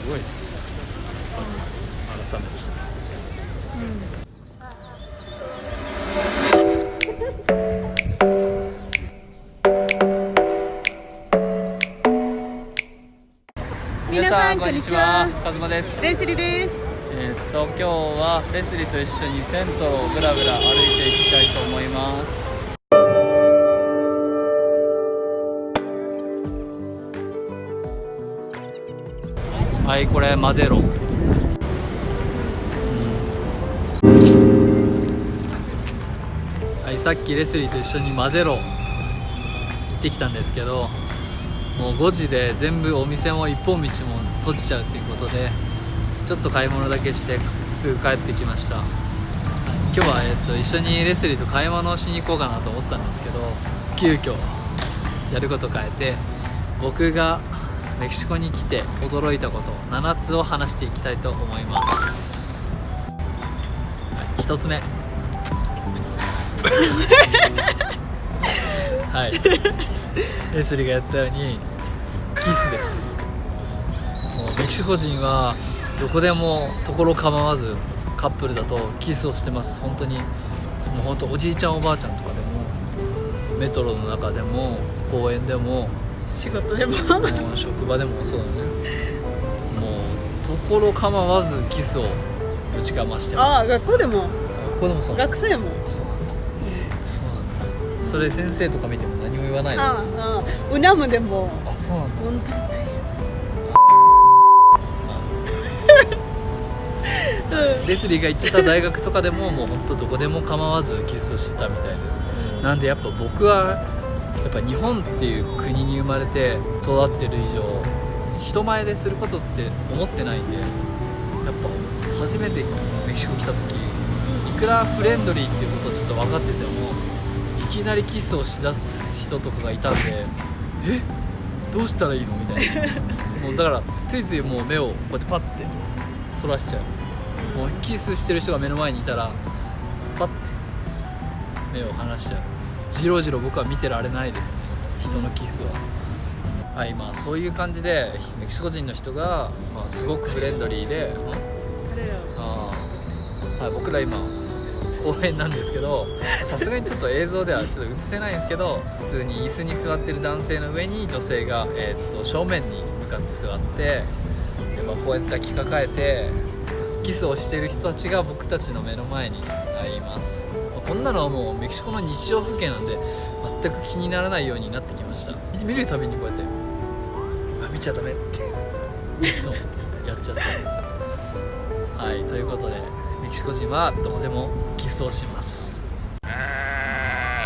ごいね、改めて。皆さんこんにちは、カズマです。レスリーです。今日はレスリーと一緒に銭湯をぶらぶら歩いていきたいと思います。はい、これマデロ、はい、さっきレスリーと一緒にマデロ行ってきたんですけど、もう5時で全部お店も一本道も閉じちゃうっていうことで、ちょっと買い物だけしてすぐ帰ってきました。今日は、一緒にレスリーと買い物をしに行こうかなと思ったんですけど、急遽やること変えて、僕がメキシコに来て驚いたこと7つを話していきたいと思います。はい、1つ目はいレスリーがやったようにキスです。もうメキシコ人はどこでも所構わずカップルだとキスをしてます。本当にもう本当おじいちゃんおばあちゃんとかでも、メトロの中でも公園でも仕事でももう職場でもそうだね、もう所構わずキスをぶちかましてます。学校でも学校でもそう、学生もそうなんだ、そうなんだ。それ先生とか見ても何も言わないの。ウナムでもそうなんだ。本当に大変。レスリーが行ってた大学とかでももう本当どこでも構わずキスしてたみたいです。なんでやっぱ僕はやっぱ日本っていう国に生まれて育ってる以上、人前ですることって思ってないんで、やっぱ初めてメキシコ来た時、いくらフレンドリーっていうことをちょっと分かってても、いきなりキスをしだす人とかがいたんで、どうしたらいいのみたいなもうだからついついもう目をこうやってパッてそらしちゃう。もうキスしてる人が目の前にいたらパッて目を離しちゃう。じろじろ僕は見てられないですね、人のキスは。はい、まあそういう感じでメキシコ人の人が、すごくフレンドリーで、はい、僕ら今公園なんですけど、さすがにちょっと映像ではちょっと映せないんですけど、普通に椅子に座ってる男性の上に女性が、正面に向かって座って、で、こうやって抱きかかえてキスをしてる人たちが僕たちの目の前にいます。こんなのはもうメキシコの日常風景なんで全く気にならないようになってきました。見るたびにこうやって見ちゃダメってそうやっちゃった。はい、ということでメキシコ人はどこでもキスをします。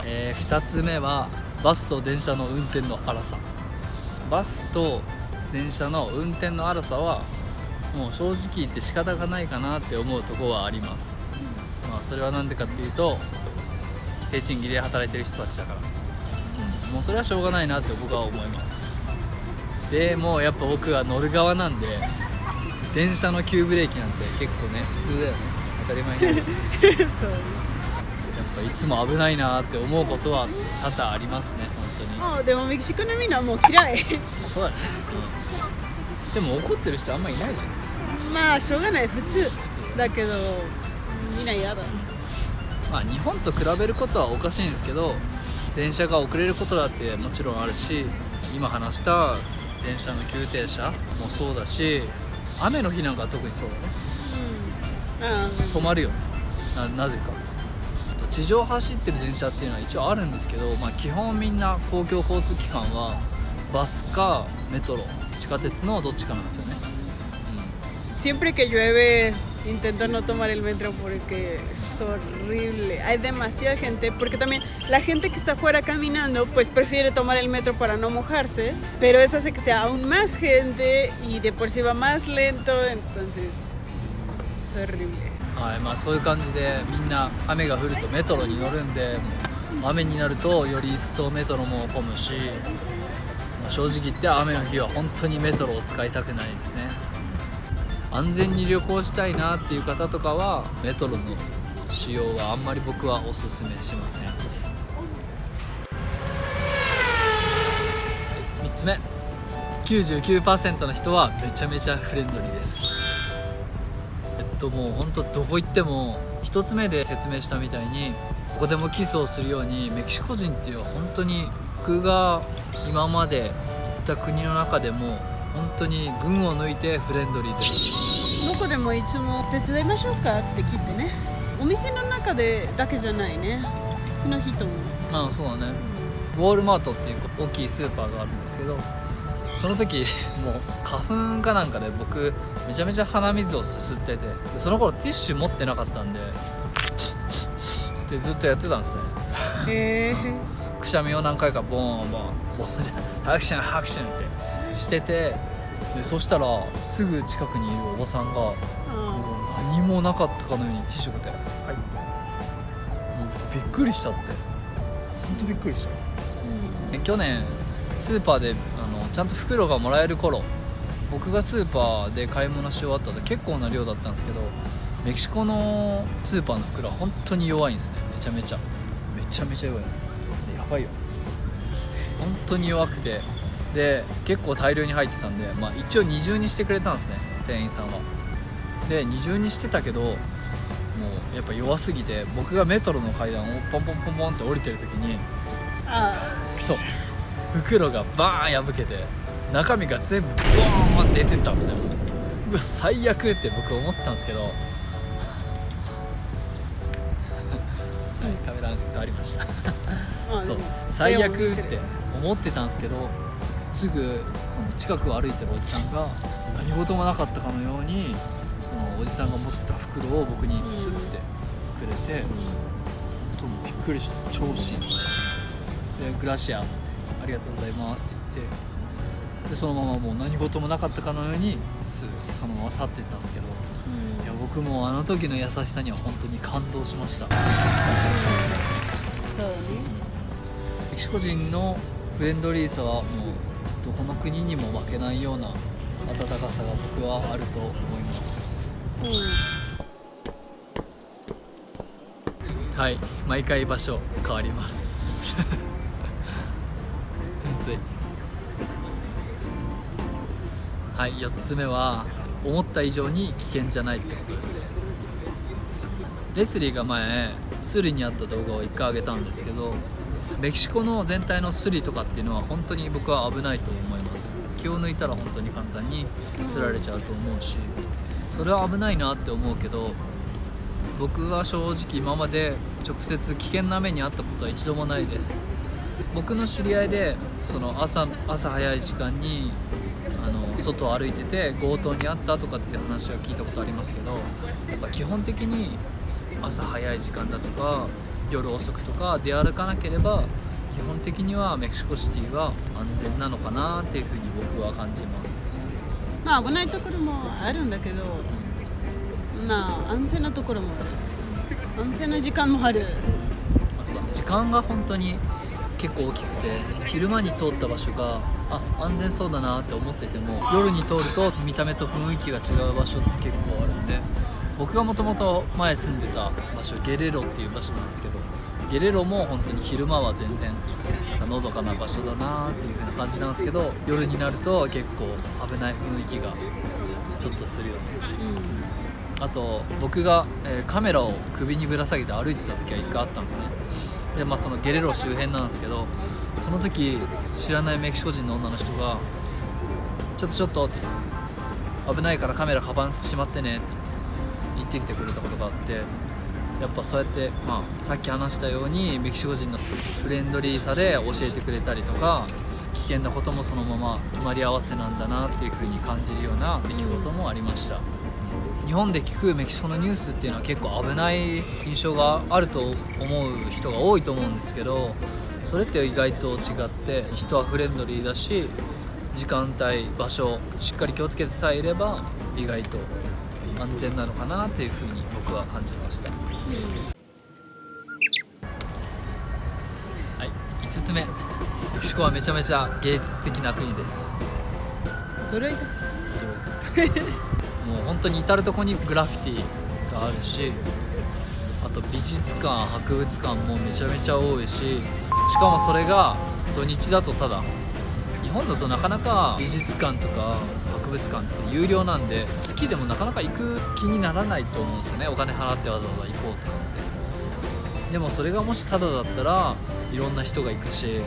2つ目はバスと電車の運転の荒さ。バスと電車の運転の荒さはもう正直言って仕方がないかなって思うところはあります。それはなんでかっていうと、低賃金で働いてる人たちだから、もうそれはしょうがないなって僕は思います。でもやっぱ僕は乗る側なんで、電車の急ブレーキなんて結構ね普通だよね、当たり前にやっそう。ぱいつも危ないなって思うことは多々ありますね、本当に。でもメキシコのみんなもう嫌いそうだね、でも怒ってる人あんまいないじゃん。まあしょうがない、普通だけどみんな嫌だ。日本と比べることはおかしいんですけど、電車が遅れることだってもちろんあるし、今話した電車の急停車もそうだし、雨の日なんかは特にそうだね、止まるよね、なぜか。地上走ってる電車っていうのは一応あるんですけど、基本みんな公共交通機関はバスかメトロ、地下鉄のどっちかなんですよね。Siempre que llueve intento no tomar el metro porque es horrible. Hay demasiada gente, porque también la gente que está afuera caminando pues prefiere tomar el metro para no mojarse, pero eso hace que sea aún más gente y de por sí va más lento, entonces es horrible. はい、そういう感じでみんな雨が降るとメトロに乗るんで、雨になるとより一層メトロも混むし、正直言って雨の日は本当にメトロを使いたくないですね。安全に旅行したいなっていう方とかはメトロの使用はあんまり僕はおすすめしません。3つ目、99% の人はめちゃめちゃフレンドリーです。もう本当どこ行っても一つ目で説明したみたいにここでもキスをするようにメキシコ人っていうのは本当に僕が今まで行った国の中でも本当に群を抜いてフレンドリーです。どこでもいつも手伝いましょうかって聞いてね。お店の中でだけじゃないね、普通の人も。ああそうだね、ウォールマートっていう大きいスーパーがあるんですけど、その時もう花粉かなんかで僕めちゃめちゃ鼻水をすすってて、その頃ティッシュ持ってなかったんでってずっとやってたんですね。くしゃみを何回かボーンボーンボーンハクションハクションってしてて、でそしたらすぐ近くにいるおばさんがもう何もなかったかのようにティッシュがて入って、もうびっくりしちゃって、本当びっくりした、去年スーパーでちゃんと袋がもらえる頃、僕がスーパーで買い物し終わったら結構な量だったんですけど、メキシコのスーパーの袋は本当に弱いんですね。めちゃめちゃ弱い、やばいよ、本当に弱くて、で結構大量に入ってたんで、一応二重にしてくれたんですね、店員さんは。で二重にしてたけど、もうやっぱ弱すぎて、僕がメトロの階段をポンポンポンポンって降りてる時にそう袋がバーン破けて中身が全部ボーン出てったんですよ。うわ最悪って僕思ったんですけどカメラがありましたそう最悪って思ってたんですけど、すぐその近くを歩いてるおじさんが何事もなかったかのようにそのおじさんが持ってた袋を僕にスッてくれて、本当びっくりした。超新でグラシアスってありがとうございますって言って、でそのままもう何事もなかったかのようにそのまま去っていったんですけど、いや僕もあの時の優しさには本当に感動しました。メキシコ人のフレンドリーさはもうどこの国にも負けないような温かさが僕はあると思います、はい、毎回場所変わりますはい、4つ目は思った以上に危険じゃないってことです。レスリーが前スリにあった動画を1回上げたんですけど、メキシコの全体のスリとかっていうのは本当に僕は危ないと思います。気を抜いたら本当に簡単にすられちゃうと思うし、それは危ないなって思うけど、僕は正直今まで直接危険な目に遭ったことは一度もないです。僕の知り合いでその朝早い時間に外を歩いてて強盗に遭ったとかっていう話は聞いたことありますけど、やっぱ基本的に朝早い時間だとか夜遅くとか出歩かなければ基本的にはメキシコシティは安全なのかなっていうふうに僕は感じます。危ないところもあるんだけど、安全なところもある、安全な時間もある。時間が本当に結構大きくて、昼間に通った場所が安全そうだなって思ってても、夜に通ると見た目と雰囲気が違う場所って結構あるんで、僕がもともと前住んでた場所ゲレロっていう場所なんですけど、ゲレロも本当に昼間は全然のどかな場所だなっていう風な感じなんですけど、夜になると結構危ない雰囲気がちょっとするよね、あと僕が、カメラを首にぶら下げて歩いてた時は1回あったんですね。でそのゲレロ周辺なんですけど、その時知らないメキシコ人の女の人がちょっとって危ないからカメラカバンしまってねって言ってきてくれたことがあって、やっぱそうやってさっき話したようにメキシコ人のフレンドリーさで教えてくれたりとか、危険なこともそのまま隣り合わせなんだなっていう風に感じるような出来事もありました。日本で聞くメキシコのニュースっていうのは結構危ない印象があると思う人が多いと思うんですけど、それって意外と違って、人はフレンドリーだし、時間帯場所しっかり気をつけてさえいれば意外と安全なのかなというふうに僕は感じました、はい、5つ目、メキシコはめちゃめちゃ芸術的な国です。驚いたもう本当に至る所にグラフィティがあるし、あと美術館博物館もめちゃめちゃ多いし、しかもそれが土日だとただ日本だとなかなか美術館とか博物館って有料なんで、好きでもなかなか行く気にならないと思うんですよね。お金払ってわざわざ行こうとかって。でもそれがもしタダだったらいろんな人が行くし、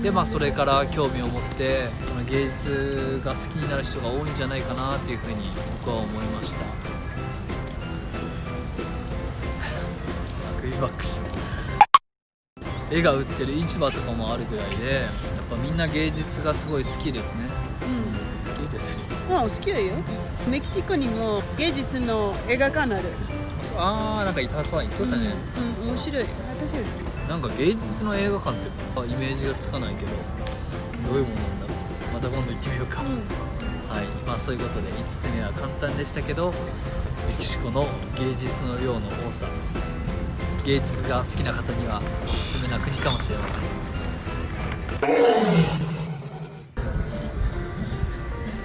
でそれから興味を持ってその芸術が好きになる人が多いんじゃないかなっていうふうに僕は思いました。バックし絵が売ってる市場とかもあるぐらいで、やっぱみんな芸術がすごい好きですね。好きですよ。好きだよ。メキシコにも芸術の映画館ある。なんか痛そうに言っとったね。面白い。私が好き。なんか芸術の映画館ってイメージがつかないけど、どういうものなんだろう。また今度行ってみようか。はい、そういうことで5つ目は簡単でしたけど、メキシコの芸術の量の多さ、芸術が好きな方にはおすすめな国かもしれません。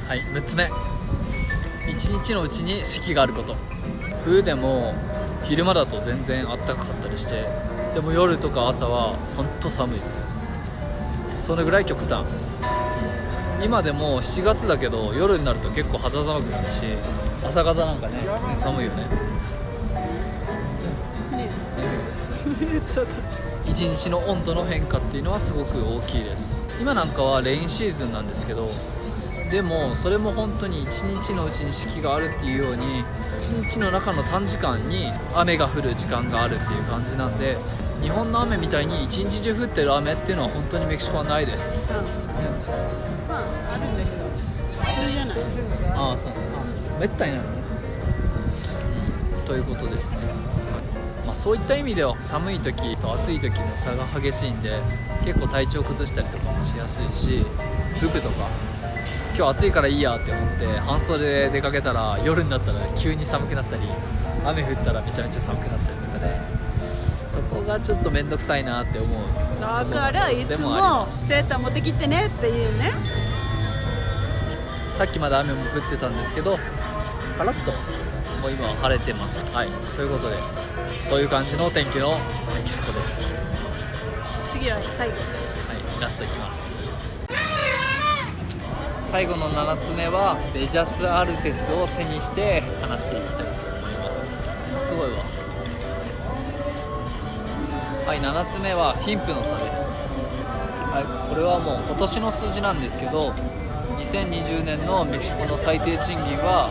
はい、6つ目、1日のうちに四季があること。冬でも昼間だと全然暖かかったりして、でも夜とか朝はほんと寒いです。それぐらい極端。今でも7月だけど夜になると結構肌寒くなるし、朝方なんかね普通に寒いよね。一日の温度の変化っていうのはすごく大きいです。今なんかはレインシーズンなんですけど、でもそれも本当に一日のうちに四季があるっていうように、一日の中の短時間に雨が降る時間があるっていう感じなんで、日本の雨みたいに一日中降ってる雨っていうのは本当にメキシコはないです。あるんだけど普通じゃない。そうめったになるね。ということですね。そういった意味では寒い時と暑い時の差が激しいんで、結構体調崩したりとかもしやすいし、服とか今日暑いからいいやって思って半袖で出かけたら夜になったら急に寒くなったり、雨降ったらめちゃめちゃ寒くなったりとかで、そこがちょっと面倒くさいなって思う。だからいつもセーター持ってきてねっていうね。さっきまで雨も降ってたんですけど、カラッともう今は晴れてます。はい、ということでそういう感じの天気のメキシコです。次は最後。はい、ラストいきます。最後の7つ目はベジャス・アルテスを背にして話していきたいと思います。すごいわ。はい、7つ目は貧富の差です。はい、これはもう今年の数字なんですけど、2020年のメキシコの最低賃金は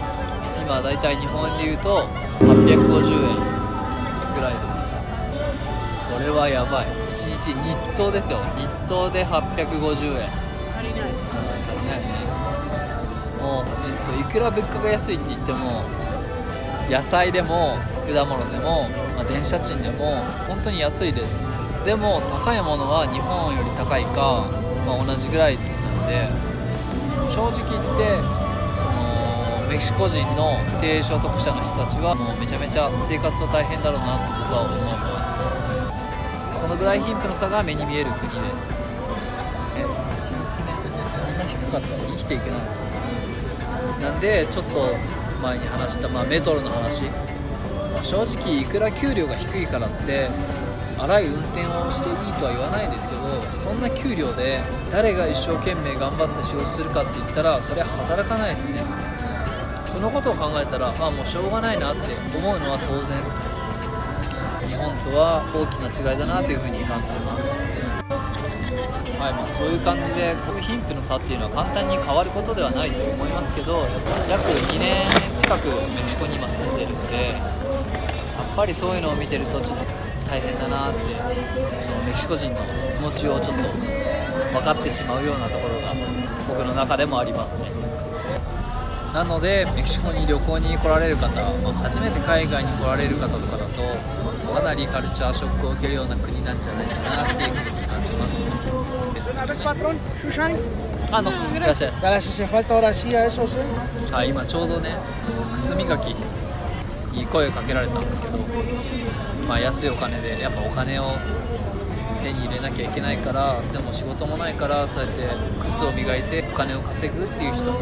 今だいたい日本円でいうと850円ぐらいです。これはやばい。1日日当ですよ。日当で850円。足りない。足りないね。もう、いくら物価が安いって言っても、野菜でも果物でも、電車賃でも本当に安いです。でも高いものは日本より高いか、同じぐらいなんで、正直言ってメキシコ人の低所得者の人たちはもうめちゃめちゃ生活は大変だろうなと僕は思います。そのぐらい貧富の差が目に見える国です。1日ね、そんな低かったら生きていけない。なんでちょっと前に話した、メトロの話、正直いくら給料が低いからって荒い運転をしていいとは言わないですけど、そんな給料で誰が一生懸命頑張って仕事するかって言ったら、それは働かないですね。そのことを考えたら、もうしょうがないなって思うのは当然ですね。日本とは大きな違いだなというふうに感じます。はい、そういう感じで、こういう貧富の差っていうのは簡単に変わることではないと思いますけど、約2年近くメキシコに今住んでるんで、やっぱりそういうのを見てるとちょっと大変だなって、そのメキシコ人の気持ちをちょっと分かってしまうようなところが僕の中でもありますね。なのでメキシコに旅行に来られる方、初めて海外に来られる方とかだとかなりカルチャーショックを受けるような国なんじゃないかなっていうふうに感じますね。はい、今ちょうどね、靴磨きに声をかけられたんですけど、安いお金でやっぱお金を手に入れなきゃいけないから、でも仕事もないからそうやって靴を磨いてお金を稼ぐっていう人も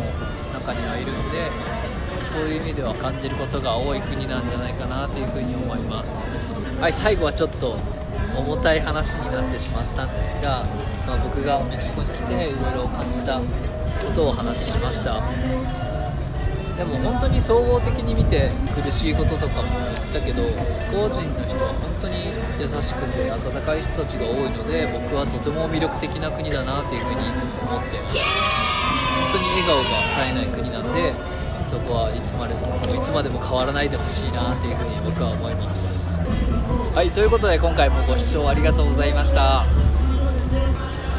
中にはいるんで、そういう意味では感じることが多い国なんじゃないかなというふうに思います。はい、最後はちょっと重たい話になってしまったんですが、僕がメキシコに来ていろいろ感じたことをお話ししました。でも本当に総合的に見て苦しいこととかも言ったけど、個人の人は本当に優しくて温かい人たちが多いので、僕はとても魅力的な国だなっていうふうにいつも思ってます。本当に笑顔が絶えない国なんで、そこはいつまでも変わらないでほしいなっていうふうに僕は思います。はい、ということで今回もご視聴ありがとうございました。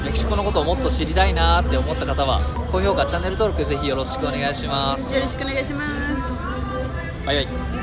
メキシコのことをもっと知りたいなって思った方は高評価、チャンネル登録ぜひよろしくお願いします。よろしくお願いします。バイバイ。